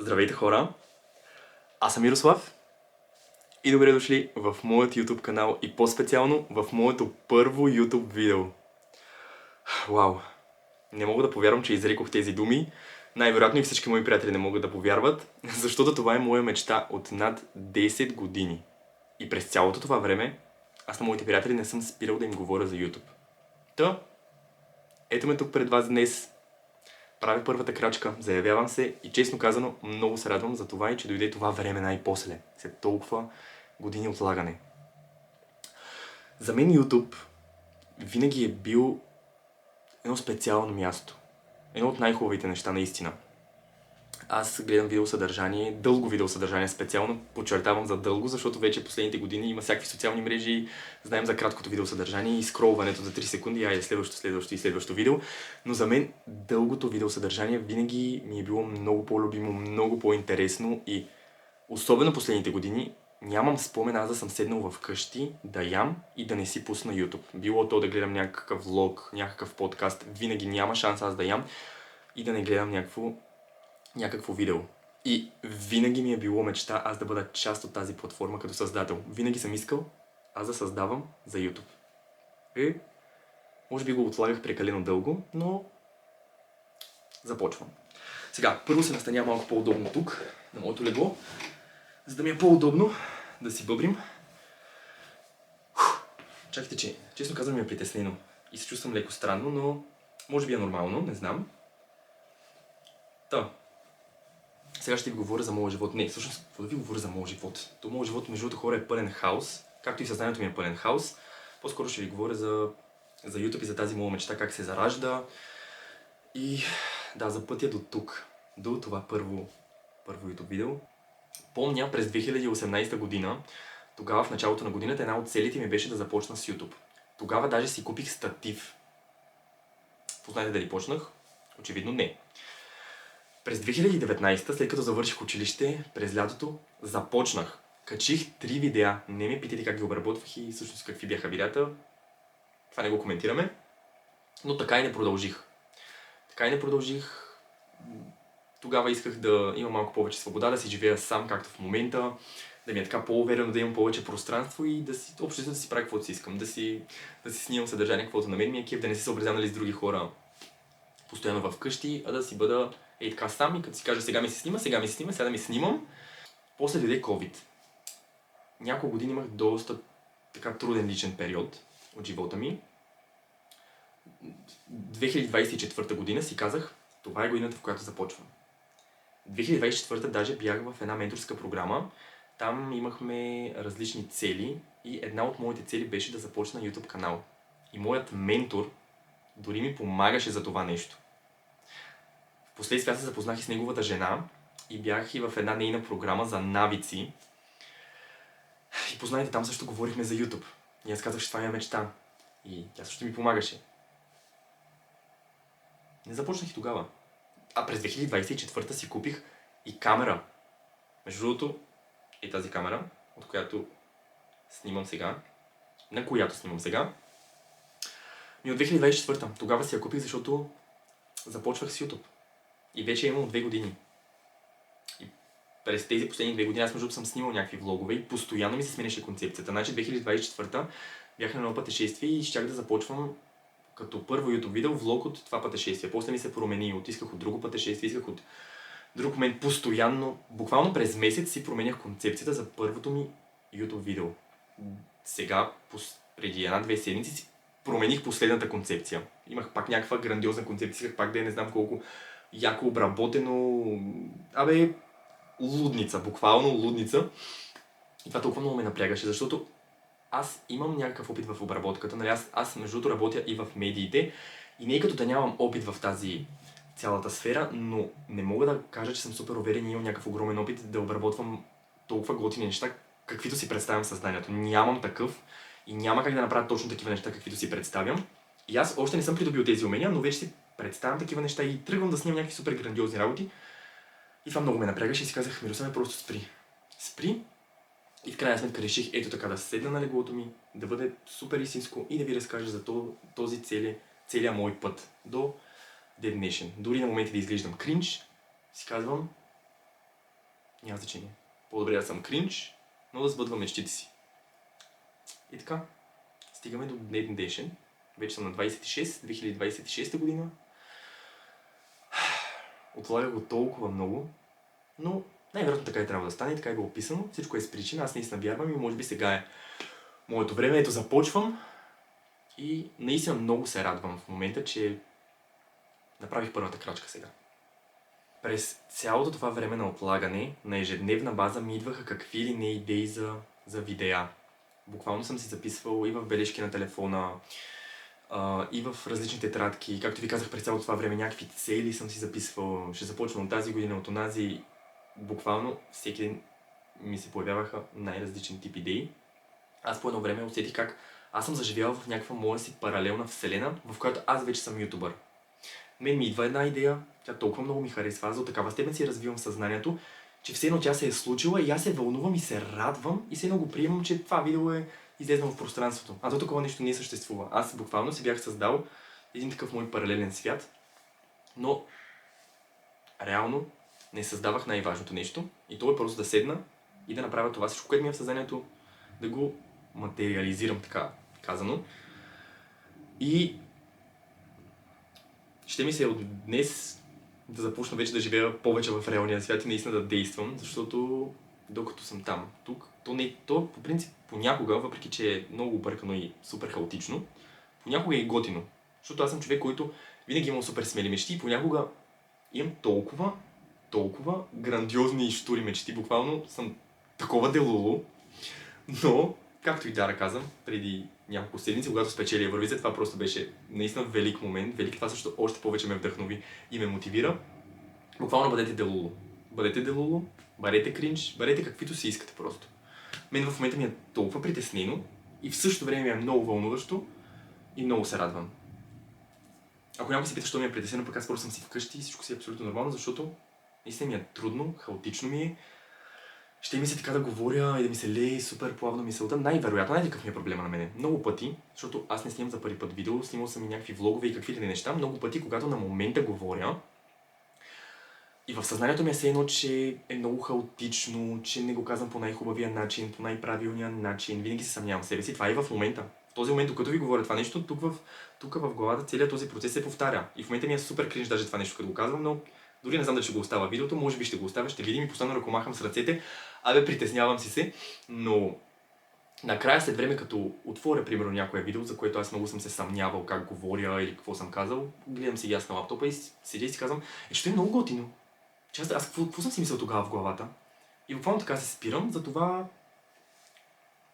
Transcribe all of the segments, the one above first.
Здравейте хора, аз съм Мирослав и добре дошли в моят YouTube канал и по-специално в моето първо YouTube видео. Вау, не мога да повярвам, че изрекох тези думи. Най-вероятно и всички мои приятели не могат да повярват, защото това е моя мечта от над 10 години. И през цялото това време аз на моите приятели не съм спирал да им говоря за YouTube. Ето ме тук пред вас днес. Правя първата крачка, заявявам се и честно казано много се радвам за това и че дойде това време най-после, след толкова години отлагане. За мен YouTube винаги е бил едно специално място. Едно от най-хубавите неща наистина. Аз гледам видеосъдържание, дълго видеосъдържание специално, подчертавам за дълго, защото вече последните години има всякакви социални мрежи, знаем за краткото видеосъдържание и скролването за 3 секунди, айде следващо видео. Но за мен дългото видеосъдържание винаги ми е било много по-любимо, много по-интересно и особено последните години нямам спомен аз да съм седнал вкъщи, да ям и да не си пусна YouTube. Било то да гледам някакъв влог, някакъв подкаст, винаги няма шанс аз да ям и да не гледам някакво видео. И винаги ми е било мечта аз да бъда част от тази платформа като създател. Винаги съм искал аз да създавам за YouTube. И може би го отлагах прекалено дълго, но започвам. Сега, първо се настаня малко по-удобно тук, на моето легло, за да ми е по-удобно да си бъбрим. Чакайте, че честно казвам ми е притеснено и се чувствам леко странно, но може би е нормално, не знам. Сега ще ви говоря за моя живот. Не, всъщност, какво да ви говоря за моя живот? То моят живот, между другото, хора, е пълен хаос, както и съзнанието ми е пълен хаос. По-скоро ще ви говоря за YouTube и за тази моя мечта, как се заражда. И да, за пътя до тук, до това първо YouTube видео. Помня през 2018 година, тогава в началото на годината, една от целите ми беше да започна с YouTube. Тогава даже си купих статив. Познайте дали почнах? Очевидно не. През 2019, след като завърших училище, през лятото, започнах. Качих 3 видеа. Не ме питайте как ги обработвах и всъщност какви бяха видеята. Това не го коментираме. Но така и не продължих. Тогава исках да имам малко повече свобода, да си живея сам, както в момента, да ми е така по-уверено, да имам повече пространство и общо да си правя каквото си искам, да си снимам съдържание, каквото на мен ми е кеф, да не се съобразявам с други хора постоянно вкъщи, а да си бъда така сам и като си кажа сега да ми снимам. После дойде COVID. Няколко години имах доста така труден личен период от живота ми. 2024 година си казах, това е годината, в която започвам. 2024 даже бях в една менторска програма. Там имахме различни цели и една от моите цели беше да започна YouTube канал. И моят ментор дори ми помагаше за това нещо. Впоследствие се запознах и с неговата жена и бях и в една нейна програма за навици. И познайте, там също говорихме за YouTube. И аз казах, че това е мечта. И тя също ми помагаше. Не започнах и тогава. А през 2024 си купих и камера. Между другото, е тази камера, от която снимам сега. На която снимам сега. И от 2024 тогава си я купих, защото започвах с YouTube. И вече имам 2 години. И през тези последни 2 години аз между съм снимал някакви влогове и постоянно ми се сменяше концепцията. Значи 2024 бях на едно пътешествие и щях да започвам като първо YouTube видео влог от това пътешествие. После ми се промени, исках от друго пътешествие, исках от друг момент постоянно. Буквално през месец си променях концепцията за първото ми YouTube видео. Сега, преди 1-2 седмици си промених последната концепция. Имах пак някаква грандиозна концепция, исках пак да не знам колко яко обработено. Лудница, буквално лудница. И това толкова много ме напрягаше, защото аз имам някакъв опит в обработката. Нали? Аз между другото работя и в медиите и не е като да нямам опит в тази цялата сфера, но не мога да кажа, че съм супер уверен и имам някакъв огромен опит да обработвам толкова готини неща, каквито си представям в съзнанието. Нямам такъв и няма как да направя точно такива неща, каквито си представям. И аз още не съм придобил тези умения, но вече си представям такива неща и тръгвам да снимам някакви супер грандиозни работи. И това много ме напрягаше и си казах, Мирославе, просто спри. И в крайна сметка реших ето така да седна на леглото ми, да бъде супер истинско и да ви разкажа за този целият мой път до ден днешен. Дори на моменти да изглеждам кринж, си казвам, Няма значение. По-добре да съм кринж, но да сбъдвам мечтите си. И така, стигаме до днешен днешен. Вече съм на 26, 2026 година. Отлагах го толкова много, но най-вероятно така и трябва да стане, така е било описано. Всичко е с причина, аз наистина вярвам и може би сега е моето време. Ето започвам и наистина много се радвам в момента, че направих първата крачка сега. През цялото това време на отлагане, на ежедневна база ми идваха какви ли не идеи за видеа. Буквално съм си записвал и в бележки на телефона, и в различни тетрадки. Както ви казах, през цялото това време някакви цели съм си записвал. Ще започвам от тази година, от онази. Буквално всеки ден ми се появяваха най-различен тип идеи. Аз по едно време усетих как аз съм заживял в някаква моя си паралелна вселена, в която аз вече съм ютубър. Мен ми идва една идея, тя толкова много ми харесва, аз до такава степен си развивам съзнанието, че все едно тя се е случила и аз се вълнувам и се радвам и все едно го приемам, че това видео е излезнало в пространството. А то такова нещо не съществува. Аз буквално си бях създал един такъв мой паралелен свят, но реално не създавах най-важното нещо и то е просто да седна и да направя това всичко, което ми е в съзнанието, да го материализирам, така казано. И ще ми се от днес да започна вече да живея повече в реалния свят и наистина да действам, защото докато съм там, тук, то по принцип понякога, въпреки че е много объркано и супер хаотично, понякога е готино. Защото аз съм човек, който винаги имам супер смели мечти и понякога имам толкова грандиозни и щури мечти. Буквално съм такова делуло, но, както и Дара каза, преди няколко седмици, когато спечели Евровизия, това просто беше наистина велик момент. Това също още повече ме вдъхнови и ме мотивира. Буквално бъдете делуло. Бъдете делуло, бъдете кринж, бъдете каквито си искате просто. Мен в момента ми е толкова притеснено и в същото време ми е много вълнуващо и много се радвам. Ако някой се пита, защо ми е притеснено, пък аз просто съм си вкъщи и всичко си е абсолютно нормално, защото наистина ми е трудно, хаотично ми е. Ще ми се така да говоря и да ми се лее супер плавно мисълта. Най-вероятно, какъв ми е проблема на мене. Много пъти, защото аз не снимам за първи път видео, снимал съм и някакви влогове и какви ли не неща. Много пъти, когато на момента говоря и в съзнанието ми е все едно, че е много хаотично, че не го казвам по най-хубавия начин, по най-правилния начин. Винаги се съмнявам в себе си. Това е и в момента. В този момент, докато ви говоря това нещо, тук в главата целият този процес се повтаря. И в момента ми е супер кринж даже това нещо, като го казвам, но дори не знам дали ще го оставя видеото, може би ще го оставя, ще видим и постоянно ръкомахам с ръцете. Притеснявам си се, но накрая след време, като отворя, примерно, някое видео, за което аз много съм се съмнявал как говоря или какво съм казал, гледам си аз на лаптопа и седя и си казвам, ще е много готино. Аз какво съм си мислил тогава в главата? И буквално така се спирам, затова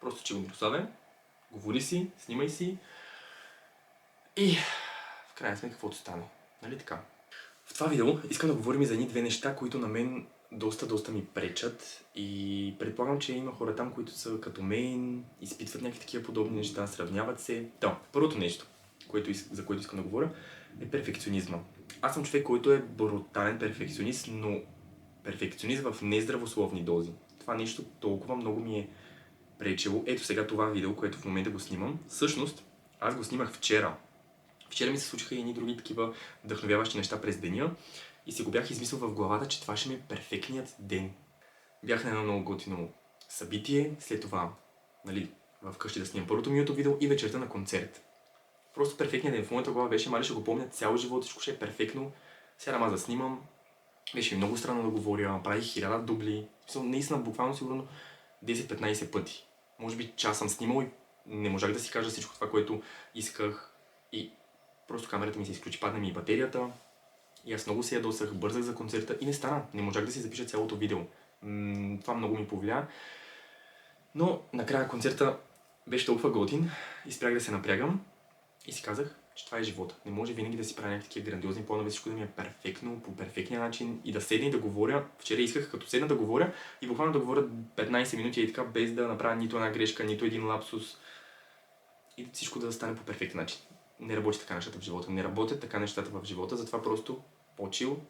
просто че го Мирославе, говори си, снимай си и в крайна сметка каквото стане. Нали така? В това видео искам да говорим и за едни две неща, които на мен доста ми пречат и предполагам, че има хора там, които са като мен, изпитват някакви такива подобни неща, сравняват се. Първото нещо, за което искам да говоря, е перфекционизма. Аз съм човек, който е брутален перфекционист, но перфекционист в нездравословни дози. Това нещо толкова много ми е пречело. Ето сега това видео, което в момента го снимам. Всъщност, аз го снимах вчера. Вчера ми се случиха и едни други такива вдъхновяващи неща през деня и си го бях измислил в главата, че това ще ми е перфектният ден. Бях на едно много готино събитие, след това, вкъщи да снимам първото ми YouTube видео и вечерта на концерт. Просто перфектният ден в моята глава беше, ще го помня цял живот, всичко ще е перфектно. Сега аз да снимам. Беше ми много странно да говоря, правих 1000 дубли. Наистина, буквално сигурно 10-15 пъти. Може би час съм снимал и не можах да си кажа всичко това, което исках. И просто камерата ми се изключи, падна ми и батерията. И аз много се ядосах, бързах за концерта и не стана. Не можах да си запиша цялото видео. Това много ми повлия. Но накрая концерта беше толкова готин и спрях да се напрягам и си казах, че това е живота. Не може винаги да си правя някакви такива грандиозни планове, всичко да ми е перфектно, по перфектния начин и да седна и да говоря. Вчера исках като седна да говоря и буквално да говоря 15 минути и така, без да направя нито една грешка, нито един лапсус и всичко да стане по перфектен начин. Не работи така нещата в живота. Не работят така нещата в живота, затова просто почил.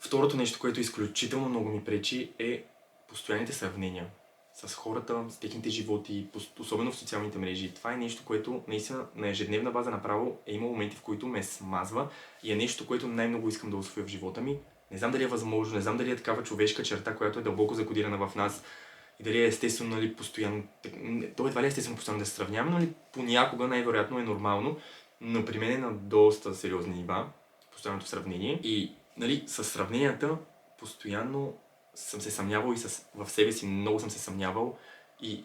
Второто нещо, което изключително много ми пречи, е постоянните сравнения с хората, с техните животи, особено в социалните мрежи. Това е нещо, което наистина на ежедневна база направо е имало моменти, в които ме смазва и е нещо, което най-много искам да усвоя в живота ми. Не знам дали е възможно, не знам дали е такава човешка черта, която е дълбоко закодирана в нас и дали е естествено, нали, постоянно. То едва ли е естествено постоянно да се сравняваме, но нали, понякога най-вероятно е нормално, но при мен е на доста сериозни нива, постоянното сравнение. И нали, с сравненията постоянно съм се съмнявал и в себе си много съм се съмнявал и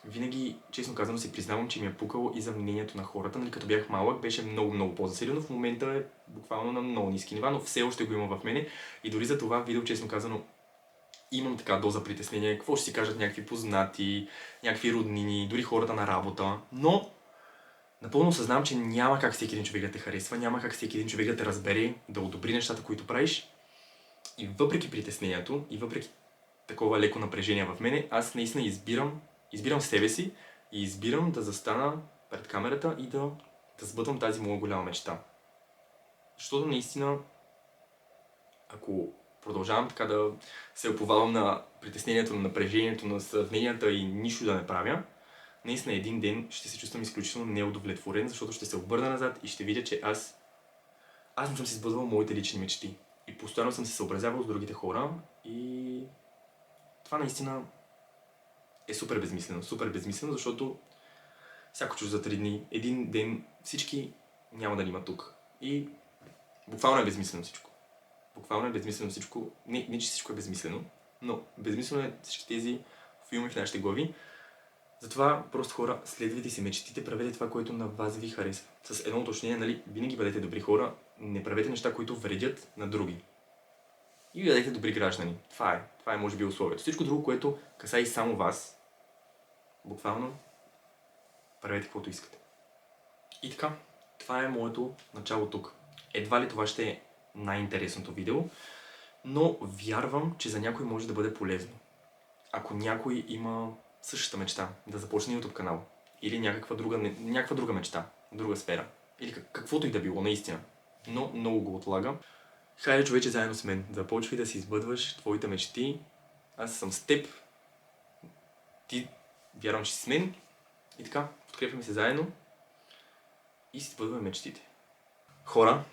винаги, честно казано, си признавам, че ми е пукало и за мнението на хората. Нали, като бях малък, беше много по-засилено. В момента е буквално на много ниски нива, но все още го има в мене. И дори за това видео, честно казано, имам така доза притеснение. Какво ще си кажат някакви познати, някакви роднини, дори хората на работа. Но напълно осъзнавам, че няма как всеки един човек да те харесва, няма как всеки един човек да те разбере, да одобри нещата, които правиш. И въпреки притеснението, и въпреки такова леко напрежение в мене, аз наистина избирам себе си и избирам да застана пред камерата и да сбъдвам тази моя голяма мечта. Защото наистина, ако продължавам така да се оповавам на притеснението, на напрежението, на сравненията и нищо да не правя, наистина един ден ще се чувствам изключително неудовлетворен, защото ще се обърна назад и ще видя, че аз не съм си сбъдвал моите лични мечти. И постоянно съм се съобразявал с другите хора и това наистина е супер безмислено, защото всяко чуждо за 3 дни, един ден всички няма да ни има тук. И буквално е безмислено всичко. Не, че всичко е безмислено, но безмислено е всички тези филми в нашите глави. Затова просто хора, следвайте си мечтите, правете това, което на вас ви харесва. С едно уточнение, нали, винаги бъдете добри хора, не правете неща, които вредят на други. И бъдете добри граждани. Това е може би условието. Всичко друго, което касае само вас, буквално правете каквото искате. И така, това е моето начало тук. Едва ли това ще е най-интересното видео, но вярвам, че за някой може да бъде полезно. Ако някой има същата мечта да започне YouTube канал или някаква друга мечта, друга сфера, или каквото и да било наистина, но много го отлага, хайде човече заедно с мен, започвай да си избъдваш твоите мечти. Аз съм с теб, ти вярвам, че си с мен и така, подкрепяме се заедно и си избъдваме мечтите. Хора,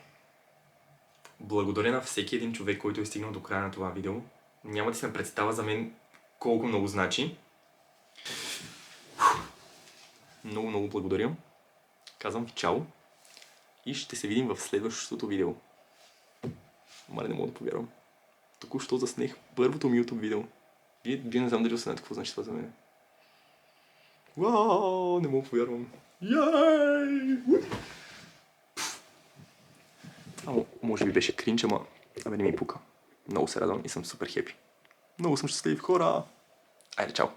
благодаря на всеки един човек, който е стигнал до края на това видео. Няма да си представа за мен колко много значи. Много благодаря. Казвам ви чао и ще се видим в следващото видео. Мале, не мога да повярвам. Току-що заснех първото ми YouTube видео. Вие не знам дали осъзнате какво значи това за мен. Вау, не мога да повярвам. Яй! Това може би беше кринч, ама не ми пука. Много се радвам и съм супер хепи. Много съм щастлив, хора! Айде, чао!